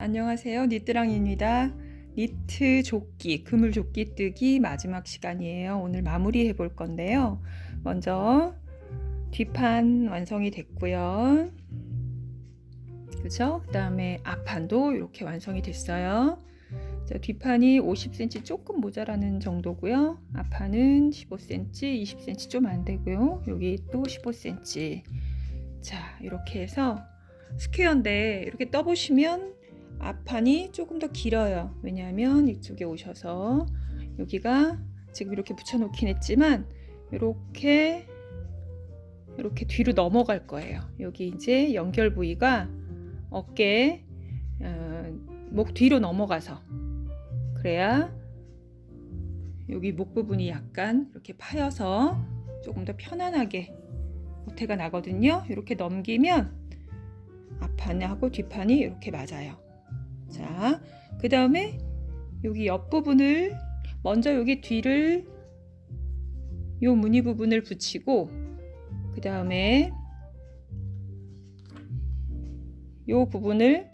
안녕하세요. 니트랑입니다. 니트 조끼, 그물 조끼 뜨기 마지막 시간이에요. 오늘 마무리해 볼 건데요. 먼저 뒷판 완성이 됐고요. 그죠? 그 다음에 앞판도 이렇게 완성이 됐어요. 자, 뒷판이 50cm 조금 모자라는 정도고요. 앞판은 15cm, 20cm 좀 안 되고요. 여기 또 15cm. 자, 이렇게 해서 스퀘어인데 이렇게 떠보시면 앞판이 조금 더 길어요. 왜냐하면 이쪽에 오셔서 여기가 지금 이렇게 붙여놓긴 했지만 이렇게 뒤로 넘어갈 거예요. 여기 이제 연결 부위가 어깨, 목 뒤로 넘어가서 그래야 여기 목 부분이 약간 이렇게 파여서 조금 더 편안하게 보태가 나거든요. 이렇게 넘기면 앞판하고 뒷판이 이렇게 맞아요. 자, 그 다음에 여기 옆부분을 먼저 여기 뒤를 요 무늬 부분을 붙이고 그 다음에 요 부분을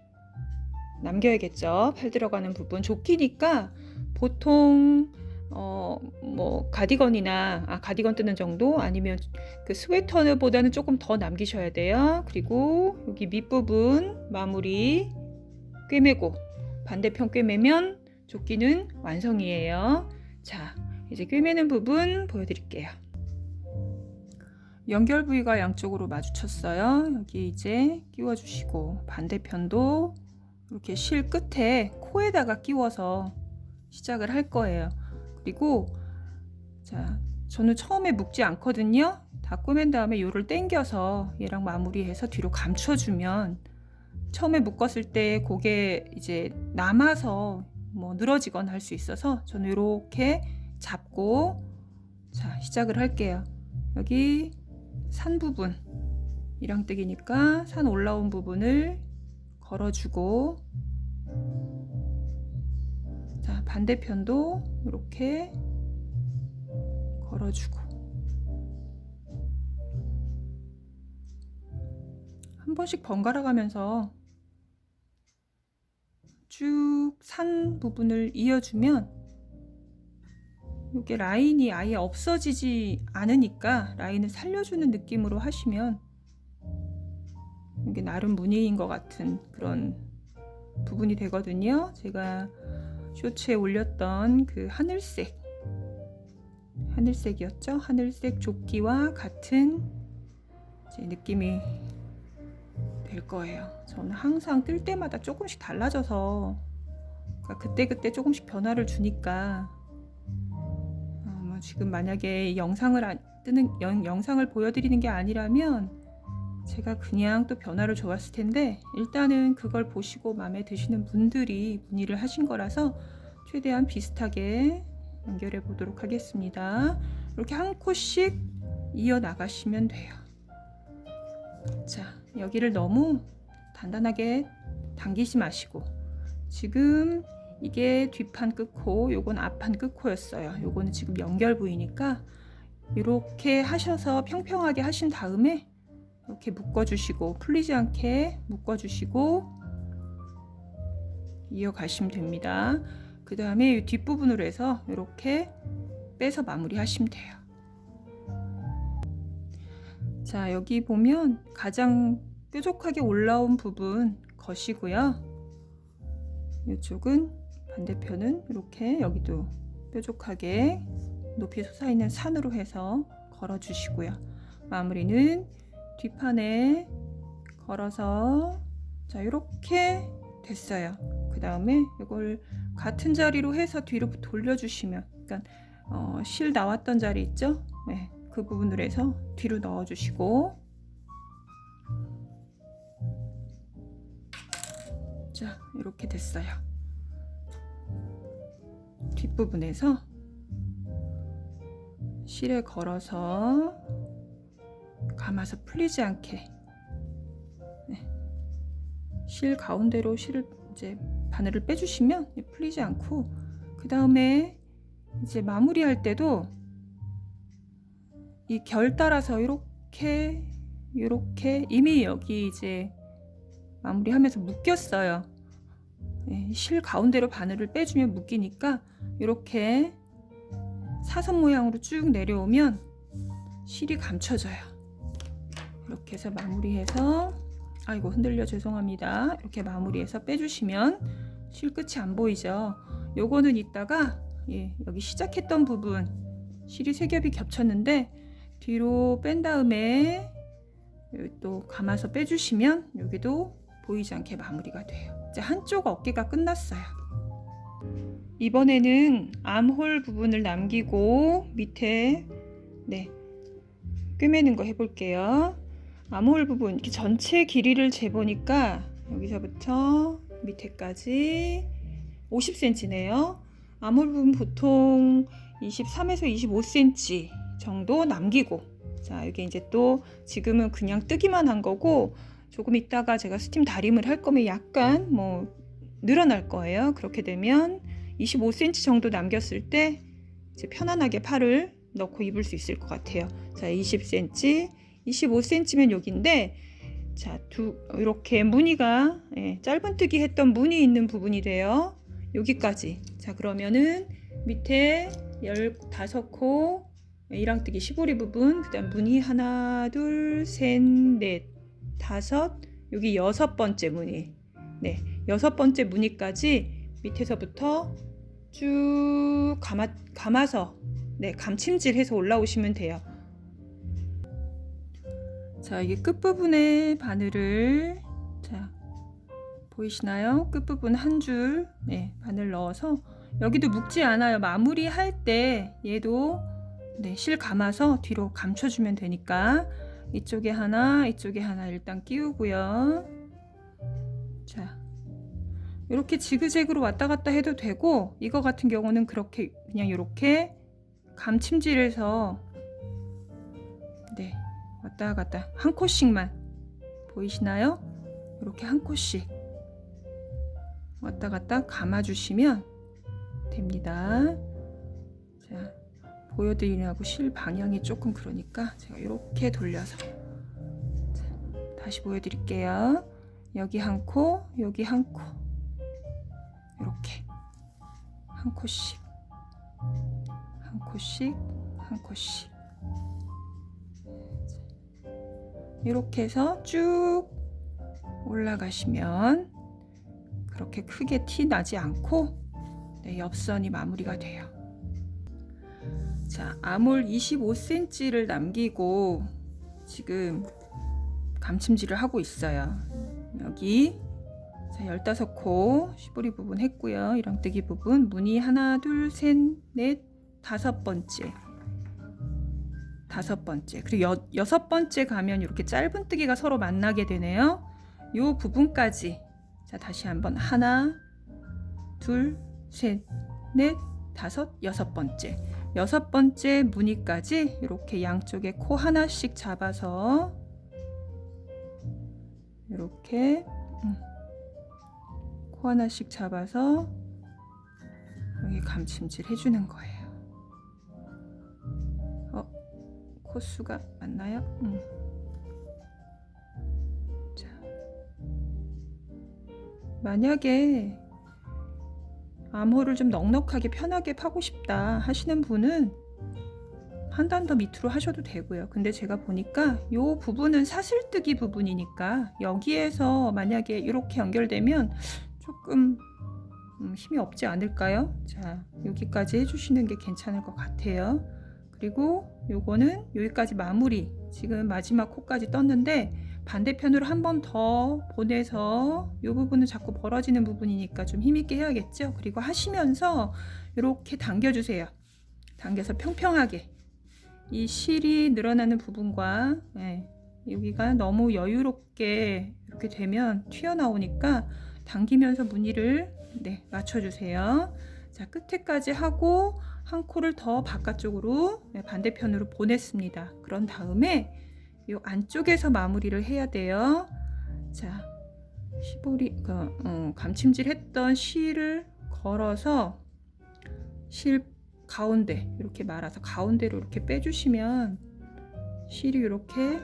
남겨야겠죠. 팔 들어가는 부분 조끼니까 보통 뭐 가디건이나 가디건 뜨는 정도 아니면 그 스웨터보다는 조금 더 남기셔야 돼요. 그리고 여기 밑부분 마무리 꿰매고 반대편 꿰매면 조끼는 완성이에요. 자, 이제 꿰매는 부분 보여드릴게요. 연결 부위가 양쪽으로 마주쳤어요. 여기 이제 끼워주시고 반대편도 이렇게 실 끝에 코에다가 끼워서 시작을 할 거예요. 그리고 자, 저는 처음에 묶지 않거든요. 다 꿰맨 다음에 요를 당겨서 얘랑 마무리해서 뒤로 감춰주면 처음에 묶었을 때 그게 이제 남아서 뭐 늘어지거나 할 수 있어서 저는 이렇게 잡고 자 시작을 할게요. 여기 산 부분 이랑뜨기니까 산 올라온 부분을 걸어주고 자 반대편도 이렇게 걸어주고 한 번씩 번갈아 가면서 쭉 산 부분을 이어주면 이게 라인이 아예 없어지지 않으니까 라인을 살려주는 느낌으로 하시면 이게 나름 무늬인 것 같은 그런 부분이 되거든요. 제가 쇼츠에 올렸던 그 하늘색이었죠. 하늘색 조끼와 같은 느낌이 될 거예요. 저는 항상 뜰 때마다 조금씩 달라져서 그러니까 그때그때 조금씩 변화를 주니까 지금 만약에 영상을 보여드리는 게 아니라면 제가 그냥 또 변화를 줘왔을 텐데 일단은 그걸 보시고 마음에 드시는 분들이 문의를 하신 거라서 최대한 비슷하게 연결해 보도록 하겠습니다. 이렇게 한 코씩 이어 나가시면 돼요. 자, 여기를 너무 단단하게 당기지 마시고 지금 이게 뒷판 끝코, 요건 앞판 끝코였어요. 요거는 지금 연결 부위니까 이렇게 하셔서 평평하게 하신 다음에 이렇게 묶어주시고 풀리지 않게 묶어주시고 이어가시면 됩니다. 그 다음에 이 뒷부분으로 해서 이렇게 빼서 마무리 하시면 돼요. 자, 여기 보면 가장 뾰족하게 올라온 부분 것이고요. 이쪽은 반대편은 이렇게 여기도 뾰족하게 높이 솟아있는 산으로 해서 걸어주시고요. 마무리는 뒷판에 걸어서 자 이렇게 됐어요. 그 다음에 이걸 같은 자리로 해서 뒤로 돌려주시면 그러니까 실 나왔던 자리 있죠? 네, 그 부분으로 해서 뒤로 넣어주시고 자 이렇게 됐어요. 뒷부분에서 실에 걸어서 감아서 풀리지 않게 실 가운데로 실을 이제 바늘을 빼주시면 풀리지 않고 그 다음에 이제 마무리할 때도 이 결 따라서 이렇게 이미 여기 이제 마무리하면서 묶였어요. 실 가운데로 바늘을 빼주면 묶이니까 이렇게 사선 모양으로 쭉 내려오면 실이 감춰져요. 이렇게 해서 마무리해서, 아이고 흔들려 죄송합니다. 이렇게 마무리해서 빼주시면 실 끝이 안 보이죠. 요거는 이따가 여기 시작했던 부분 실이 세 겹이 겹쳤는데 뒤로 뺀 다음에 또 감아서 빼주시면 여기도 보이지 않게 마무리가 돼요. 이제 한쪽 어깨가 끝났어요. 이번에는 암홀 부분을 남기고 밑에 꿰매는 거 해볼게요. 암홀 부분 이렇게 전체 길이를 재보니까 여기서부터 밑에까지 50cm네요. 암홀 부분 보통 23에서 25cm 정도 남기고, 자 이게 이제 또 지금은 그냥 뜨기만 한 거고 조금 있다가 제가 스팀 다림을 할 거면 약간 늘어날 거예요. 그렇게 되면 25cm 정도 남겼을 때 이제 편안하게 팔을 넣고 입을 수 있을 것 같아요. 자 20cm, 25cm면 여기인데, 자 이렇게 무늬가 짧은뜨기 했던 무늬 있는 부분이 돼요. 여기까지. 자 그러면은 밑에 15코 일랑뜨기 시보리 부분, 그 다음 무늬 하나 둘 셋 넷 다섯, 여기 6번째 무늬, 6번째 무늬까지 밑에서부터 쭉 감아서 감침질해서 올라오시면 돼요. 자 이게 끝부분에 바늘을, 자 보이시나요? 끝부분 한 줄 바늘 넣어서 여기도 묶지 않아요. 마무리 할 때 얘도 실 감아서 뒤로 감춰주면 되니까 이쪽에 하나 이쪽에 하나 일단 끼우고요. 자 이렇게 지그재그로 왔다 갔다 해도 되고, 이거 같은 경우는 그렇게 그냥 이렇게 감침질해서 왔다 갔다 한 코씩만, 보이시나요? 이렇게 한 코씩 왔다 갔다 감아주시면 됩니다. 자 보여드리려고 실 방향이 조금 그러니까 제가 이렇게 돌려서, 자, 다시 보여드릴게요. 여기 한 코, 여기 한 코, 이렇게 한 코씩 한 코씩 한 코씩 이렇게 해서 쭉 올라가시면 그렇게 크게 티 나지 않고 옆선이 마무리가 돼요. 자 암홀 25cm를 남기고 지금 감침질을 하고 있어요. 여기 자 15코 시보리 부분 했고요. 이랑뜨기 부분 무늬 하나 둘 셋 넷 다섯 번째, 그리고 6번째 가면 이렇게 짧은뜨기가 서로 만나게 되네요. 요 부분까지, 자 다시 한번 하나 둘 셋 넷 다섯, 6번째, 6번째 무늬까지 이렇게 양쪽에 코 하나씩 잡아서 이렇게 코 하나씩 잡아서 여기 감침질 해주는 거예요. 코수가 맞나요? 자, 만약에 암홀을 좀 넉넉하게 편하게 파고 싶다 하시는 분은 한 단 더 밑으로 하셔도 되고요. 근데 제가 보니까 이 부분은 사슬뜨기 부분이니까 여기에서 만약에 이렇게 연결되면 조금 힘이 없지 않을까요? 자, 여기까지 해주시는 게 괜찮을 것 같아요. 그리고 요거는 여기까지 마무리, 지금 마지막 코까지 떴는데 반대편으로 한 번 더 보내서 이 부분은 자꾸 벌어지는 부분이니까 좀 힘있게 해야겠죠. 그리고 하시면서 이렇게 당겨주세요. 당겨서 평평하게 이 실이 늘어나는 부분과 여기가 너무 여유롭게 이렇게 되면 튀어나오니까 당기면서 무늬를 맞춰주세요. 자 끝에까지 하고 한 코를 더 바깥쪽으로 반대편으로 보냈습니다. 그런 다음에 이 안쪽에서 마무리를 해야 돼요. 자 시보리 감침질 했던 실을 걸어서 실 가운데 이렇게 말아서 가운데로 이렇게 빼주시면 실이 이렇게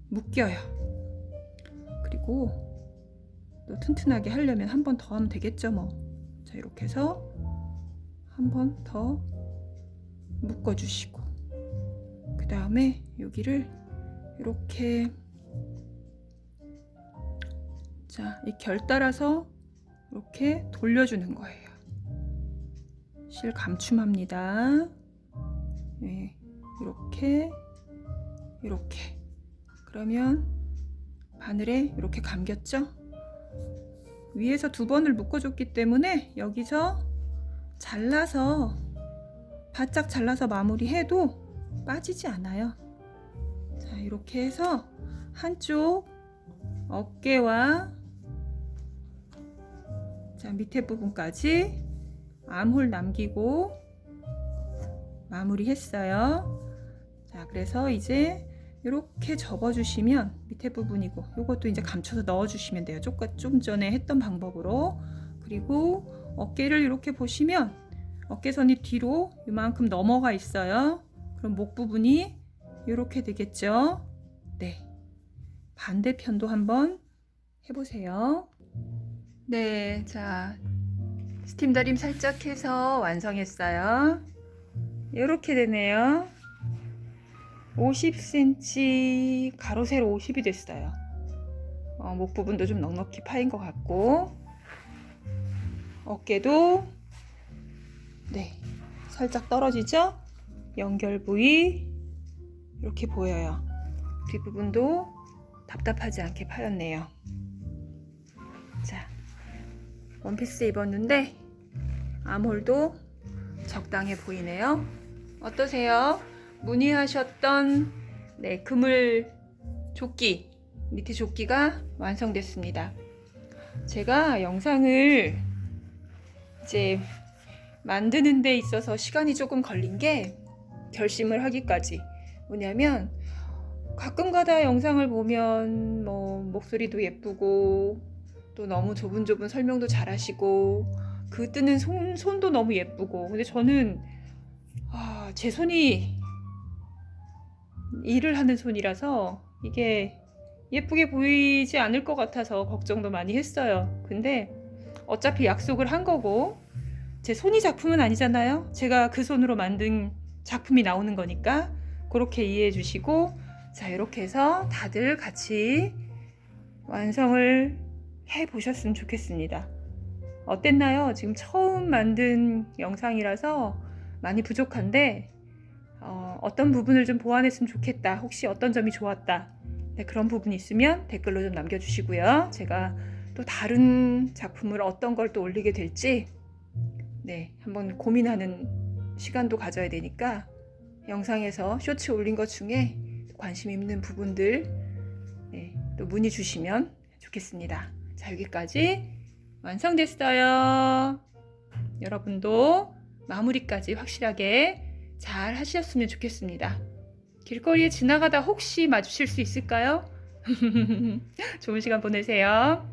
묶여요. 그리고 또 튼튼하게 하려면 한 번 더 하면 되겠죠 뭐. 자, 이렇게 해서 한 번 더 묶어주시고, 그 다음에 여기를 이렇게, 자, 이 결 따라서 이렇게 돌려주는 거예요. 실 감춤합니다. 네, 이렇게 이렇게. 그러면 바늘에 이렇게 감겼죠? 위에서 2번을 묶어줬기 때문에 여기서 잘라서, 바짝 잘라서 마무리해도 빠지지 않아요. 자, 이렇게 해서 한쪽 어깨와, 자, 밑에 부분까지 암홀 남기고 마무리 했어요. 자, 그래서 이제 이렇게 접어주시면 밑에 부분이고, 요것도 이제 감춰서 넣어주시면 돼요. 좀 전에 했던 방법으로. 그리고 어깨를 이렇게 보시면 어깨선이 뒤로 이만큼 넘어가 있어요. 그럼 목 부분이 이렇게 되겠죠. 네, 반대편도 한번 해보세요. 네, 자, 스팀 다림 살짝 해서 완성했어요. 이렇게 되네요. 50cm, 가로 세로 50이 됐어요. 목 부분도 좀 넉넉히 파인 것 같고, 어깨도 네, 살짝 떨어지죠? 연결 부위 이렇게 보여요. 뒷부분도 답답하지 않게 파였네요. 자, 원피스 입었는데 암홀도 적당해 보이네요. 어떠세요? 문의하셨던 네, 그물 조끼, 니트 조끼가 완성됐습니다. 제가 영상을 이제 만드는 데 있어서 시간이 조금 걸린 게, 결심을 하기까지. 뭐냐면 가끔가다 영상을 보면 뭐 목소리도 예쁘고 또 너무 조분조분 설명도 잘하시고 그 뜨는 손도 너무 예쁘고, 근데 저는 제 손이 일을 하는 손이라서 이게 예쁘게 보이지 않을 것 같아서 걱정도 많이 했어요. 근데 어차피 약속을 한 거고, 제 손이 작품은 아니잖아요. 제가 그 손으로 만든 작품이 나오는 거니까 그렇게 이해해 주시고, 자, 이렇게 해서 다들 같이 완성을 해 보셨으면 좋겠습니다. 어땠나요? 지금 처음 만든 영상이라서 많이 부족한데 어떤 부분을 좀 보완했으면 좋겠다, 혹시 어떤 점이 좋았다, 네, 그런 부분이 있으면 댓글로 좀 남겨주시고요. 제가 또 다른 작품을 어떤 걸 또 올리게 될지 네, 한번 고민하는 시간도 가져야 되니까 영상에서 쇼츠 올린 것 중에 관심 있는 부분들 네, 또 문의 주시면 좋겠습니다. 자, 여기까지 완성됐어요. 여러분도 마무리까지 확실하게 잘 하셨으면 좋겠습니다. 길거리에 지나가다 혹시 마주칠 수 있을까요? 좋은 시간 보내세요.